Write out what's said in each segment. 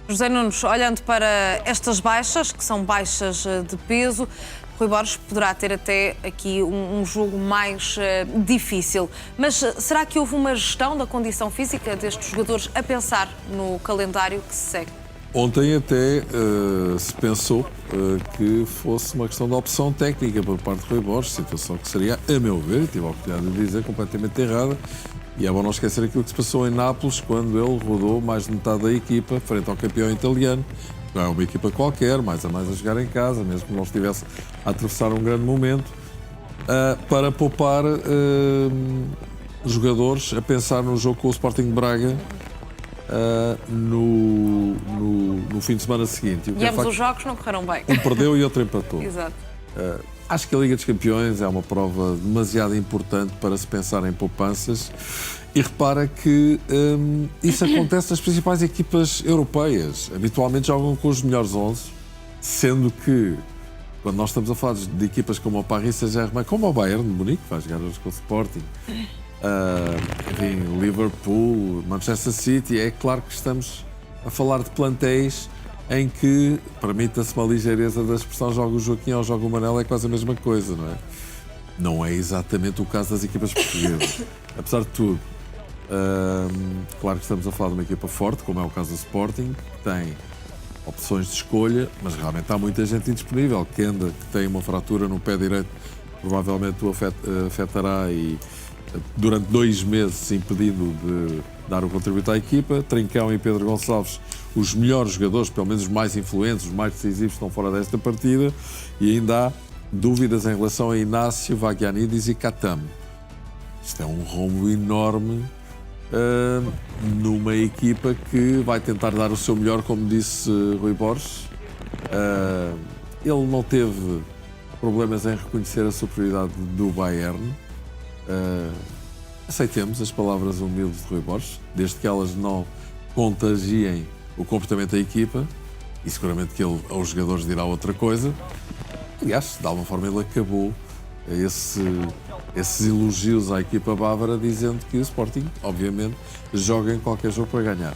José Nunes, olhando para estas baixas, que são baixas de peso, Rui Borges poderá ter até aqui um jogo mais difícil. Mas será que houve uma gestão da condição física destes jogadores a pensar no calendário que se segue? Ontem até se pensou que fosse uma questão de opção técnica por parte de Rui Borges, situação que seria, a meu ver, tive a oportunidade de dizer, completamente errada. E é bom não esquecer aquilo que se passou em Nápoles, quando ele rodou mais de metade da equipa frente ao campeão italiano. Não é uma equipa qualquer, mais a jogar em casa, mesmo que não estivesse a atravessar um grande momento, para poupar jogadores a pensar no jogo com o Sporting de Braga no fim de semana seguinte. E ambos os jogos não correram bem. Um perdeu e outro empatou. Exato. Acho que a Liga dos Campeões é uma prova demasiado importante para se pensar em poupanças. E repara que isso acontece nas principais equipas europeias. Habitualmente jogam com os melhores 11, sendo que, quando nós estamos a falar de equipas como o Paris Saint-Germain, como o Bayern de Munique, que vai jogar hoje com o Sporting, enfim, Liverpool, Manchester City, é claro que estamos a falar de plantéis em que, permita-se uma ligeireza da expressão, joga o Joaquim ou joga o Manel, é quase a mesma coisa, não é? Não é exatamente o caso das equipas portuguesas. Apesar de tudo, claro que estamos a falar de uma equipa forte, como é o caso do Sporting, que tem opções de escolha, mas realmente há muita gente indisponível. Kenda, que tem uma fratura no pé direito, provavelmente o afetará e durante 2 meses impedindo de dar o contributo à equipa. Trincão e Pedro Gonçalves, os melhores jogadores, pelo menos os mais influentes, os mais decisivos, estão fora desta partida. E ainda há dúvidas em relação a Inácio, Vagianidis e Katam. Isto é um rombo enorme numa equipa que vai tentar dar o seu melhor, como disse Rui Borges. Ele não teve problemas em reconhecer a superioridade do Bayern. Aceitemos as palavras humildes de Rui Borges, desde que elas não contagiem o comportamento da equipa, e seguramente que ele aos jogadores dirá outra coisa. Aliás, de alguma forma ele acabou esses elogios à equipa bávara dizendo que o Sporting, obviamente, joga em qualquer jogo para ganhar,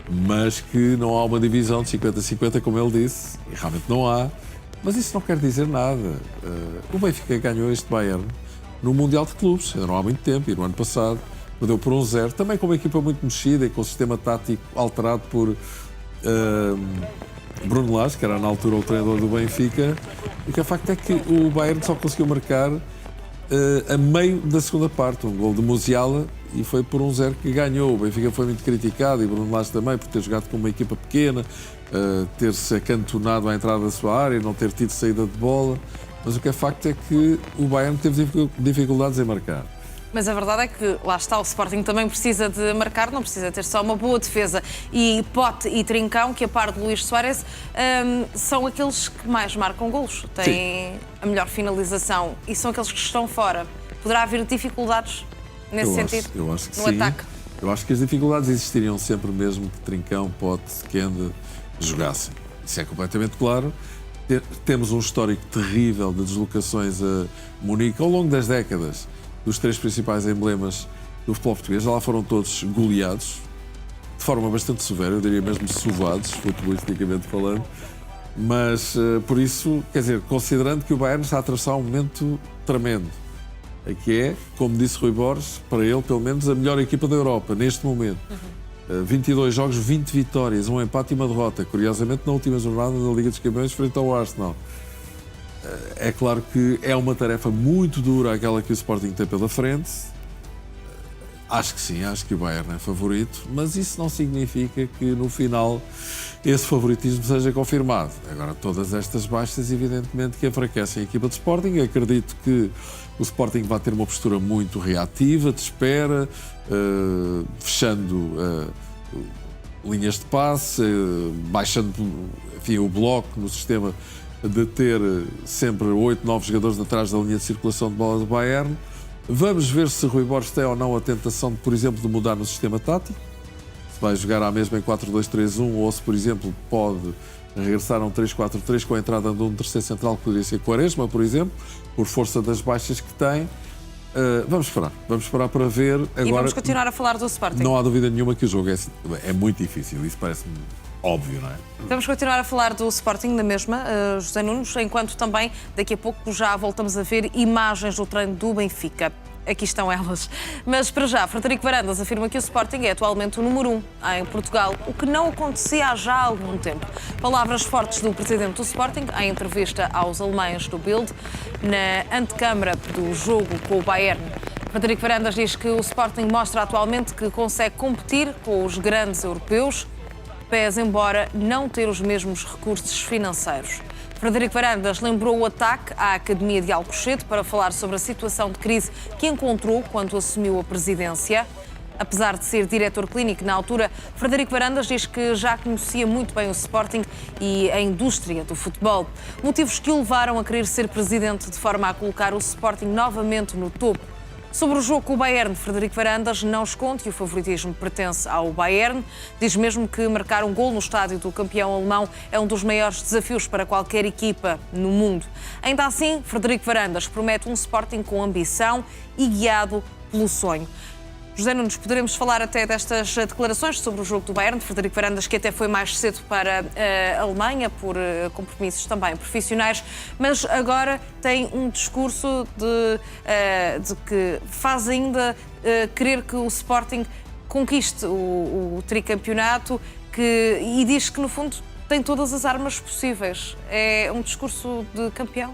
mas que não há uma divisão de 50-50, como ele disse, e realmente não há. Mas isso não quer dizer nada. O Benfica ganhou este Bayern no Mundial de Clubes, ainda não há muito tempo, e no ano passado perdeu por 1-0, também com uma equipa muito mexida e com o sistema tático alterado por Bruno Lage, que era na altura o treinador do Benfica. E que o facto é que o Bayern só conseguiu marcar a meio da segunda parte, um gol de Musiala, e foi por 1-0 que ganhou. O Benfica foi muito criticado, e Bruno Lage também, por ter jogado com uma equipa pequena, ter-se acantonado à entrada da sua área, não ter tido saída de bola. Mas o que é facto é que o Bayern teve dificuldades em marcar. Mas a verdade é que, lá está, o Sporting também precisa de marcar, não precisa ter só uma boa defesa. E Pote e Trincão, que a par de Luís Soares, são aqueles que mais marcam golos, têm a melhor finalização e são aqueles que estão fora. Poderá haver dificuldades nesse sentido, eu acho que no sim. ataque? Eu acho que as dificuldades existiriam sempre mesmo que Trincão, Pote, Kenda jogassem. Isso é completamente claro. Temos um histórico terrível de deslocações a Munique ao longo das décadas. Dos 3 principais emblemas do futebol português, já lá foram todos goleados, de forma bastante severa, eu diria mesmo sovados, futebolisticamente falando. Mas, por isso, quer dizer, considerando que o Bayern está a atravessar um momento tremendo, que é, como disse Rui Borges, para ele, pelo menos, a melhor equipa da Europa, neste momento. 22 jogos, 20 vitórias, um empate e uma derrota. Curiosamente, na última jornada da Liga dos Campeões, frente ao Arsenal. É claro que é uma tarefa muito dura aquela que o Sporting tem pela frente. Acho que sim, acho que o Bayern é favorito, mas isso não significa que no final esse favoritismo seja confirmado. Agora, todas estas baixas, evidentemente, que enfraquecem a equipa de Sporting. Acredito que o Sporting vai ter uma postura muito reativa, de espera, fechando linhas de passe, baixando, enfim, o bloco no sistema de ter sempre 8, 9 jogadores atrás da linha de circulação de bola do Bayern. Vamos ver se Rui Borges tem ou não a tentação, por exemplo, de mudar no sistema tático. Se vai jogar à mesma em 4-2-3-1 ou se, por exemplo, pode regressar a um 3-4-3 com a entrada de um terceiro central, que poderia ser Quaresma, por exemplo, por força das baixas que tem. Vamos esperar para ver. Agora, e vamos continuar a falar do Sporting. Não há dúvida nenhuma que o jogo é muito difícil, isso parece-me óbvio, não é? Vamos continuar a falar do Sporting na mesma, José Nunes, enquanto também daqui a pouco já voltamos a ver imagens do treino do Benfica. Aqui estão elas. Mas para já, Frederico Varandas afirma que o Sporting é atualmente o número 1 em Portugal, o que não acontecia há já algum tempo. Palavras fortes do presidente do Sporting em entrevista aos alemães do Bild na antecâmara do jogo com o Bayern. Frederico Varandas diz que o Sporting mostra atualmente que consegue competir com os grandes europeus, pese embora não ter os mesmos recursos financeiros. Frederico Varandas lembrou o ataque à Academia de Alcochete para falar sobre a situação de crise que encontrou quando assumiu a presidência. Apesar de ser diretor clínico na altura, Frederico Varandas diz que já conhecia muito bem o Sporting e a indústria do futebol. Motivos que o levaram a querer ser presidente de forma a colocar o Sporting novamente no topo. Sobre o jogo com o Bayern, Frederico Varandas não esconde que o favoritismo pertence ao Bayern. Diz mesmo que marcar um gol no estádio do campeão alemão é um dos maiores desafios para qualquer equipa no mundo. Ainda assim, Frederico Varandas promete um Sporting com ambição e guiado pelo sonho. José Nunes, poderemos falar até destas declarações sobre o jogo do Bayern, de Frederico Varandas, que até foi mais cedo para a Alemanha, por compromissos também profissionais, mas agora tem um discurso de que faz ainda querer que o Sporting conquiste o tricampeonato e diz que, no fundo, tem todas as armas possíveis. É um discurso de campeão?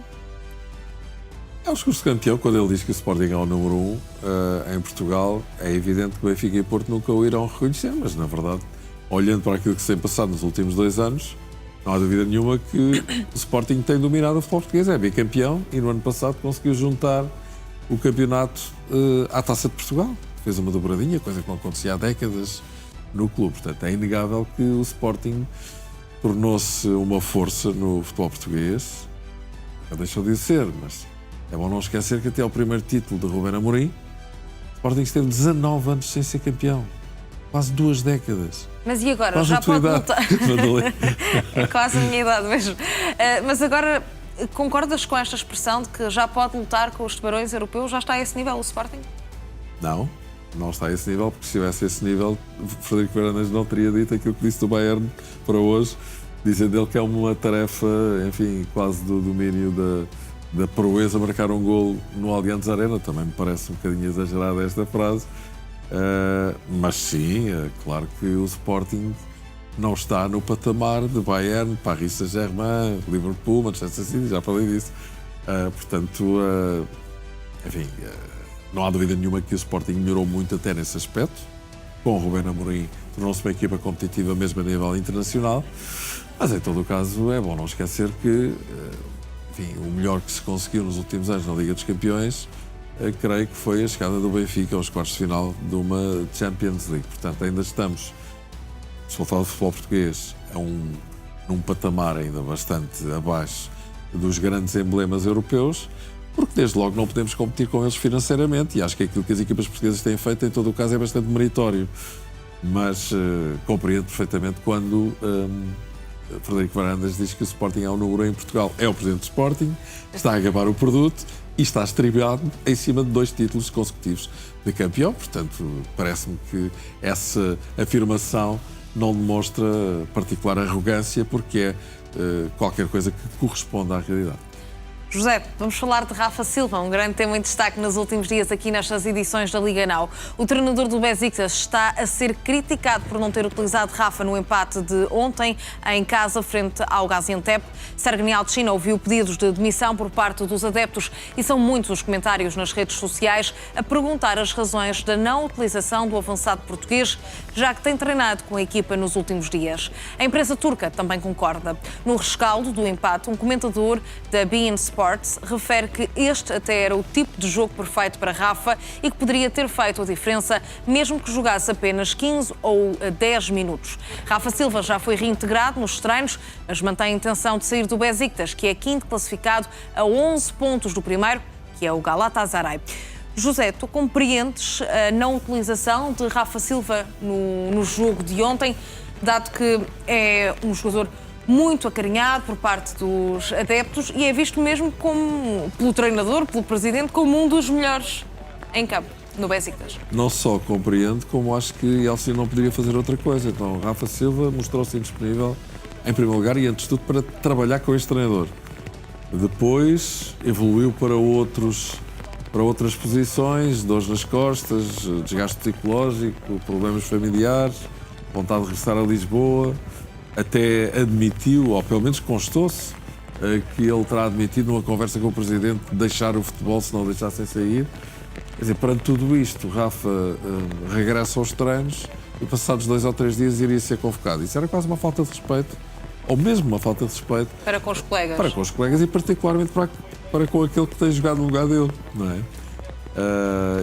É um discurso de campeão quando ele diz que o Sporting é o número 1 em Portugal. É evidente que o Benfica e Porto nunca o irão reconhecer, mas na verdade, olhando para aquilo que se tem passado nos últimos 2 anos, não há dúvida nenhuma que o Sporting tem dominado o futebol português, é bicampeão e no ano passado conseguiu juntar o campeonato à Taça de Portugal. Fez uma dobradinha, coisa que não acontecia há décadas no clube. Portanto, é inegável que o Sporting tornou-se uma força no futebol português. Já deixou de ser, mas é bom não esquecer que até ao primeiro título de Ruben Amorim, o Sporting esteve 19 anos sem ser campeão. Quase 2 décadas. Mas e agora? Quase Já a tua pode idade. lutar? É quase a minha idade mesmo. Mas agora, concordas com esta expressão de que já pode lutar com os tubarões europeus? Já está a esse nível o Sporting? Não está a esse nível, porque se estivesse a esse nível, Frederico Varandas não teria dito aquilo que disse do Bayern para hoje, dizendo ele que é uma tarefa, enfim, quase do domínio da proeza marcar um golo no Allianz Arena. Também me parece um bocadinho exagerada esta frase, mas sim, é claro que o Sporting não está no patamar de Bayern, Paris Saint-Germain, Liverpool, Manchester City, já falei disso. Portanto, enfim, não há dúvida nenhuma que o Sporting melhorou muito até nesse aspecto. Com o Ruben Amorim tornou-se uma equipa competitiva mesmo a nível internacional, mas em todo o caso é bom não esquecer que enfim, o melhor que se conseguiu nos últimos anos na Liga dos Campeões, creio que foi a chegada do Benfica aos quartos de final de uma Champions League. Portanto, ainda estamos, se for falar de futebol português, num patamar ainda bastante abaixo dos grandes emblemas europeus, porque desde logo não podemos competir com eles financeiramente, e acho que aquilo que as equipas portuguesas têm feito, em todo o caso, é bastante meritório. Mas compreendo perfeitamente quando Frederico Varandas diz que o Sporting é o número 1 em Portugal. É o presidente do Sporting, está a gabar o produto e está estribilhado em cima de 2 títulos consecutivos de campeão. Portanto, parece-me que essa afirmação não demonstra particular arrogância, porque é qualquer coisa que corresponda à realidade. José, vamos falar de Rafa Silva, um grande tema em destaque nos últimos dias aqui nestas edições da Liga Now. O treinador do Besiktas está a ser criticado por não ter utilizado Rafa no empate de ontem em casa frente ao Gaziantep. Sergen Yalçın ouviu pedidos de demissão por parte dos adeptos e são muitos os comentários nas redes sociais a perguntar as razões da não utilização do avançado português, já que tem treinado com a equipa nos últimos dias. A imprensa turca também concorda. No rescaldo do empate, um comentador da beIN Sports refere que este até era o tipo de jogo perfeito para Rafa e que poderia ter feito a diferença mesmo que jogasse apenas 15 ou 10 minutos. Rafa Silva já foi reintegrado nos treinos, mas mantém a intenção de sair do Besiktas, que é 5º classificado a 11 pontos do primeiro, que é o Galatasaray. José, tu compreendes a não utilização de Rafa Silva no jogo de ontem, dado que é um jogador muito acarinhado por parte dos adeptos e é visto mesmo como, pelo treinador, pelo presidente, como um dos melhores em campo? no Besiktas. Não só compreendo, como acho que Elcio não poderia fazer outra coisa. Então, Rafa Silva mostrou-se indisponível, em primeiro lugar, e antes de tudo, para trabalhar com este treinador. Depois, evoluiu para outras posições, dores nas costas, desgaste psicológico, problemas familiares, vontade de regressar a Lisboa. Até admitiu, ou pelo menos constou-se, que ele terá admitido numa conversa com o Presidente deixar o futebol se não o deixassem sair. Quer dizer, perante tudo isto, Rafa regressa aos treinos e passados 2 ou 3 dias iria ser convocado. Isso era quase uma falta de respeito, ou mesmo uma falta de respeito Para com os colegas. para com os colegas e particularmente para com aquele que tem jogado no lugar dele, não é?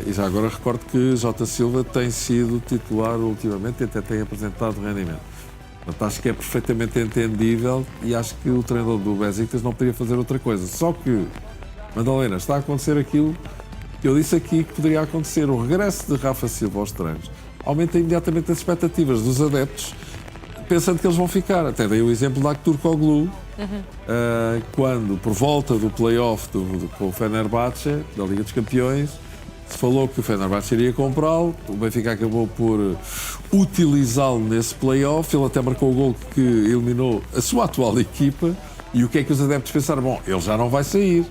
E já agora recordo que Jota Silva tem sido titular ultimamente e até tem apresentado rendimento. Portanto, acho que é perfeitamente entendível e acho que o treinador do Besiktas não poderia fazer outra coisa. Só que, Madalena, está a acontecer aquilo que eu disse aqui que poderia acontecer. O regresso de Rafa Silva aos treinos aumenta imediatamente as expectativas dos adeptos, pensando que eles vão ficar. Até dei o exemplo da Turkoglu, quando, por volta do play-off com o Fenerbahçe, da Liga dos Campeões, se falou que o Fenerbahçe iria comprá-lo, o Benfica acabou por utilizá-lo nesse play-off, ele até marcou o gol que eliminou a sua atual equipa, e o que é que os adeptos pensaram? Bom, ele já não vai sair.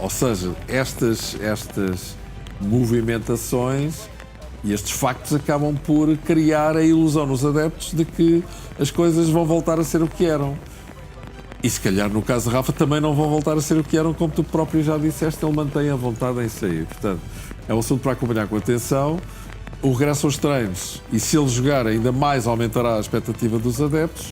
Ou seja, estas movimentações e estes factos acabam por criar a ilusão nos adeptos de que as coisas vão voltar a ser o que eram. E se calhar, no caso de Rafa, também não vão voltar a ser o que eram, como tu próprio já disseste, ele mantém a vontade em sair. Portanto, é um assunto para acompanhar com atenção. O regresso aos treinos, e se ele jogar ainda mais, aumentará a expectativa dos adeptos.